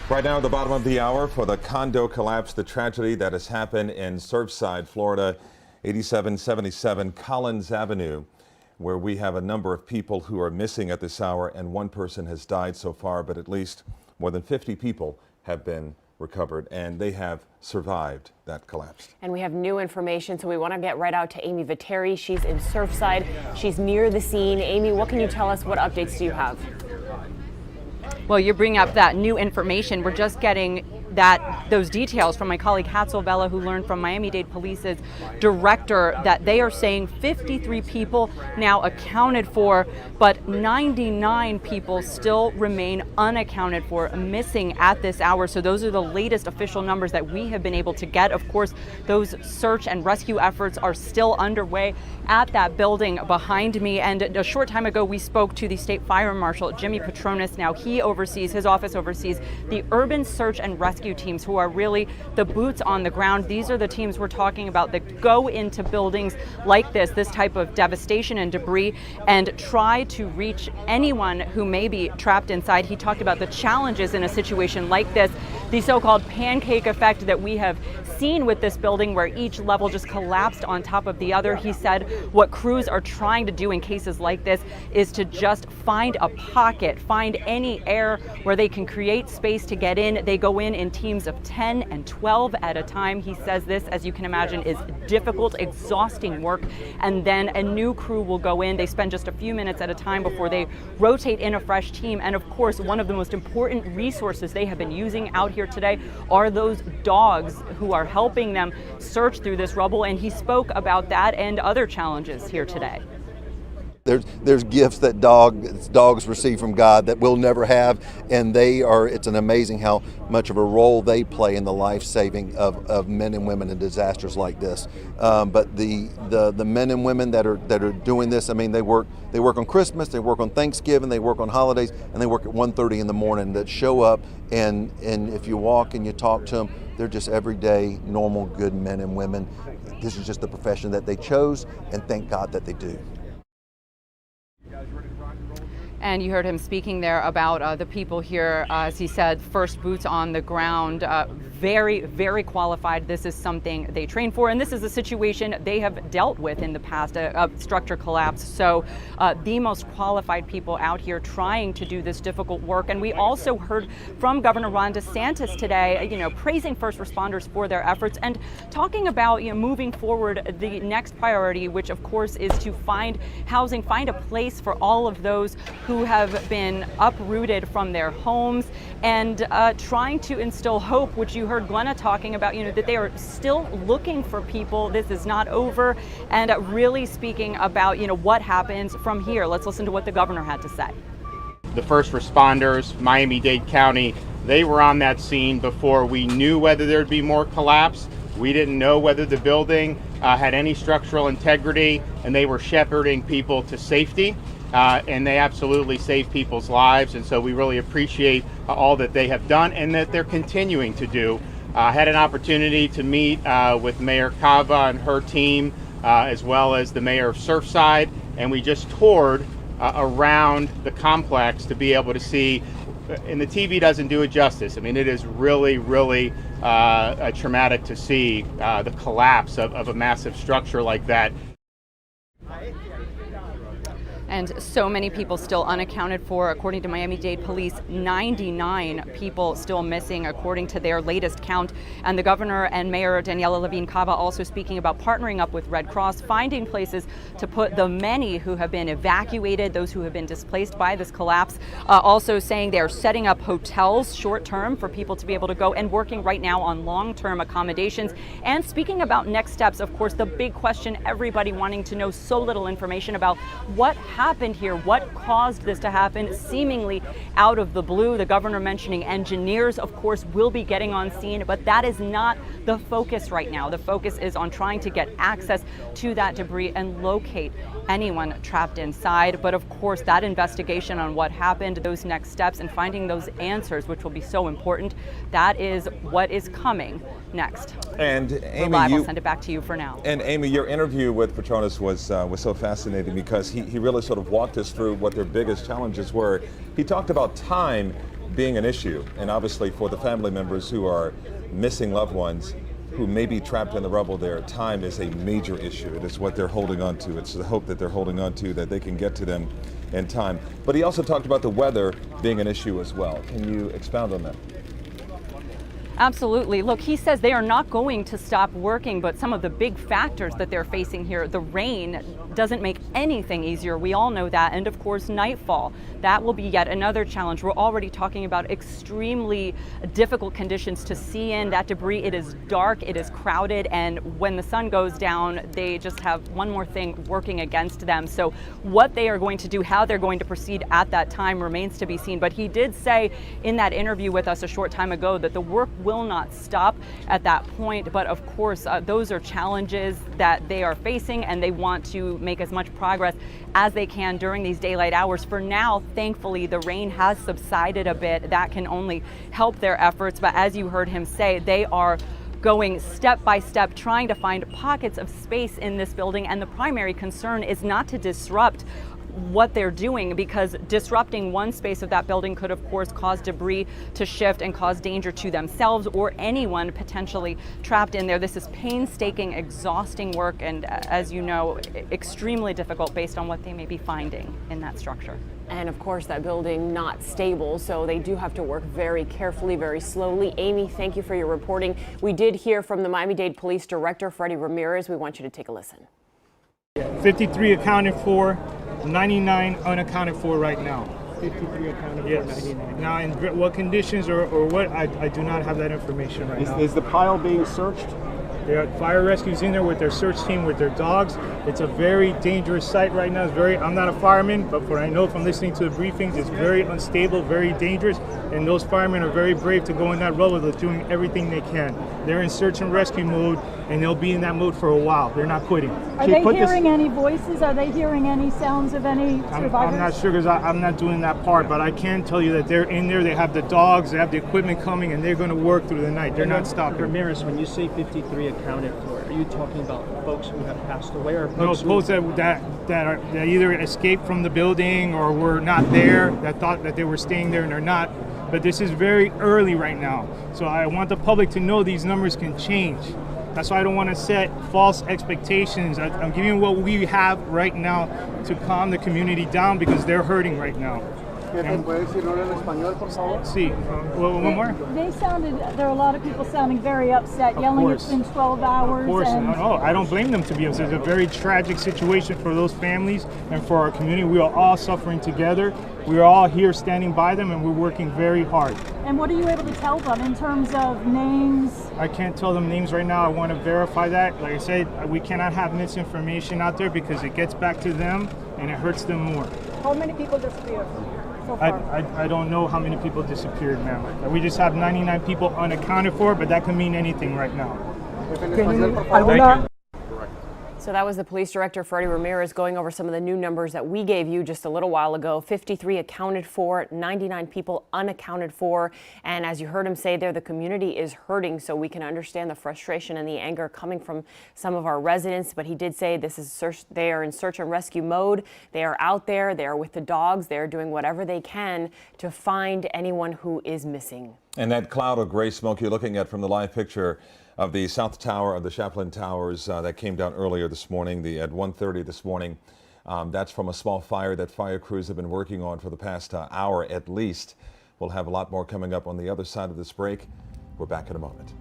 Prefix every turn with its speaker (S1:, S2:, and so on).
S1: Right now at the bottom of the hour for the condo collapse, the tragedy that has happened in Surfside, Florida, 8777 Collins Avenue, where we have a number of people who are missing at this hour, and one person has died so far, but at least more than 50 people have been recovered, and they have survived that collapse.
S2: And we have new information, so we want to get right out to Amy Viteri. She's in Surfside. She's near the scene. Amy, what can you tell us? What updates do you have?
S3: Well, you bring up that new information. We're just getting those details from my colleague Hatzel Vela, who learned from Miami-Dade Police's director that they are saying 53 people now accounted for, but 99 people still remain unaccounted for, missing at this hour. So those are the latest official numbers that we have been able to get. Of course, those search and rescue efforts are still underway at that building behind me. And a short time ago, we spoke to the State Fire Marshal, Jimmy Petronas. Now his office oversees the urban search and rescue teams, who are really the boots on the ground. These are the teams we're talking about that go into buildings like this type of devastation and debris, and try to reach anyone who may be trapped inside. He talked about the challenges in a situation like this, the so-called pancake effect that we have seen with this building, where each level just collapsed on top of the other. He said what crews are trying to do in cases like this is to just find a pocket, find any air where they can create space to get in. They go in teams of 10 and 12 at a time. He says this, as you can imagine, is difficult, exhausting work, and then a new crew will go in. They spend just a few minutes at a time before they rotate in a fresh team. And of course, one of the most important resources they have been using out here today are those dogs who are helping them search through this rubble. And he spoke about that and other challenges here today.
S4: There's gifts that dogs receive from God that we'll never have, and it's an amazing how much of a role they play in the life saving of men and women in disasters like this. But the men and women that are doing this, I mean, they work on Christmas, they work on Thanksgiving, they work on holidays, and they work at 1:30 in the morning, that show up, and if you walk and you talk to them, they're just everyday, normal, good men and women. This is just the profession that they chose, and thank God that they do.
S3: And you heard him speaking there about the people here, as he said, first boots on the ground, very, very qualified. This is something they train for, and this is a situation they have dealt with in the past, a structure collapse. So the most qualified people out here trying to do this difficult work. And we also heard from Governor Ron DeSantis today, praising first responders for their efforts and talking about, moving forward, the next priority, which of course is to find housing, find a place for all of those who have been uprooted from their homes, and trying to instill hope, which you heard Glenna talking about, that they are still looking for people. This is not over, and really speaking about, what happens from here. Let's listen to what the governor had to say.
S5: The first responders, Miami-Dade County, they were on that scene before we knew whether there'd be more collapse. We didn't know whether the building had any structural integrity, and they were shepherding people to safety. And they absolutely saved people's lives, and so we really appreciate all that they have done and that they're continuing to do. I had an opportunity to meet with Mayor Cava and her team, as well as the mayor of Surfside, and we just toured around the complex to be able to see, and the TV doesn't do it justice. I mean, it is really, really traumatic to see the collapse of a massive structure like that.
S3: And so many people still unaccounted for. According to Miami-Dade Police, 99 people still missing, according to their latest count. And the governor and Mayor Daniela Levine Cava also speaking about partnering up with Red Cross, finding places to put the many who have been evacuated, those who have been displaced by this collapse. Also saying they're setting up hotels short-term for people to be able to go, and working right now on long-term accommodations. And speaking about next steps, of course, the big question, everybody wanting to know, so little information about what happened here, what caused this to happen, seemingly out of the blue. The governor mentioning engineers, of course, will be getting on scene, but that is not the focus right now. The focus is on trying to get access to that debris and locate anyone trapped inside. But of course, that investigation on what happened, those next steps, and finding those answers, which will be so important, that is what is coming next.
S1: And Amy,
S3: I'll send it back to you for now.
S1: And Amy, your interview with Petronas was so fascinating, because he really sort of walked us through what their biggest challenges were. He talked about time being an issue, and obviously for the family members who are missing loved ones who may be trapped in the rubble there, time is a major issue. It is what they're holding on to. It's the hope that they're holding on to that they can get to them in time. But he also talked about the weather being an issue as well. Can you expound on that?
S3: Absolutely. Look, he says they are not going to stop working, but some of the big factors that they're facing here, the rain doesn't make anything easier. We all know that. And of course, nightfall. That will be yet another challenge. We're already talking about extremely difficult conditions to see in that debris. It is dark, it is crowded, and when the sun goes down, they just have one more thing working against them. So what they are going to do, how they're going to proceed at that time remains to be seen. But he did say in that interview with us a short time ago that the work will not stop at that point. But of course, those are challenges that they are facing, and they want to make as much progress as they can during these daylight hours. For now, thankfully, the rain has subsided a bit. That can only help their efforts. But as you heard him say, they are going step by step, trying to find pockets of space in this building. And the primary concern is not to disrupt what they're doing, because disrupting one space of that building could of course cause debris to shift and cause danger to themselves or anyone potentially trapped in there. This is painstaking, exhausting work, and as you know, extremely difficult based on what they may be finding in that structure.
S2: And of course, that building not stable, so they do have to work very carefully, very slowly. Amy, thank you for your reporting. We did hear from the Miami-Dade Police Director, Freddie Ramirez. We want you to take a listen.
S6: 53 accounted for, 99 unaccounted for right now.
S7: 53 accounted for,
S6: Yes.
S7: 99.
S6: Now, in what conditions or what, I do not have that information right now.
S7: Is the pile being searched?
S6: There are fire rescues in there with their search team, with their dogs. It's a very dangerous site right now. I'm not a fireman, but what I know from listening to the briefings, it's very unstable, very dangerous, and those firemen are very brave to go in that rubble. They're doing everything they can. They're in search and rescue mode, and they'll be in that mode for a while. They're not quitting.
S8: Are they hearing any voices? Are they hearing any sounds of any survivors?
S6: I'm not sure, because I'm not doing that part, but I can tell you that they're in there. They have the dogs, they have the equipment coming, and they're going to work through the night. They're not stopping.
S7: Ramirez, when you say 53 accounted for, are you talking about folks who have passed away, or
S6: No,
S7: folks
S6: that either escaped from the building or were not there, that thought that they were staying there and they're not. But this is very early right now. So I want the public to know these numbers can change. That's why I don't want to set false expectations. I'm giving you what we have right now to calm the community down, because they're hurting right now. See, one more?
S8: There are a lot of people sounding very upset, yelling it's been 12 hours.
S6: Of course,
S8: and
S6: no, I don't blame them to be upset. It's a very tragic situation for those families and for our community. We are all suffering together. We are all here standing by them, and we're working very hard.
S8: And what are you able to tell them in terms of names?
S6: I can't tell them names right now. I want to verify that. Like I said, we cannot have misinformation out there, because it gets back to them and it hurts them more.
S8: How many people disappeared so far?
S6: I don't know how many people disappeared, ma'am. We just have 99 people unaccounted for, but that can mean anything right now. Thank you.
S2: So that was the police director, Freddie Ramirez, going over some of the new numbers that we gave you just a little while ago. 53 accounted for, 99 people unaccounted for. And as you heard him say there, the community is hurting, so we can understand the frustration and the anger coming from some of our residents. But he did say they are in search and rescue mode. They are out there. They are with the dogs. They are doing whatever they can to find anyone who is missing. And
S1: that cloud of gray smoke you're looking at from the live picture of the South Tower of the Champlain Towers that came down earlier this morning, at 1:30 this morning. That's from a small fire that fire crews have been working on for the past hour at least. We'll have a lot more coming up on the other side of this break. We're back in a moment.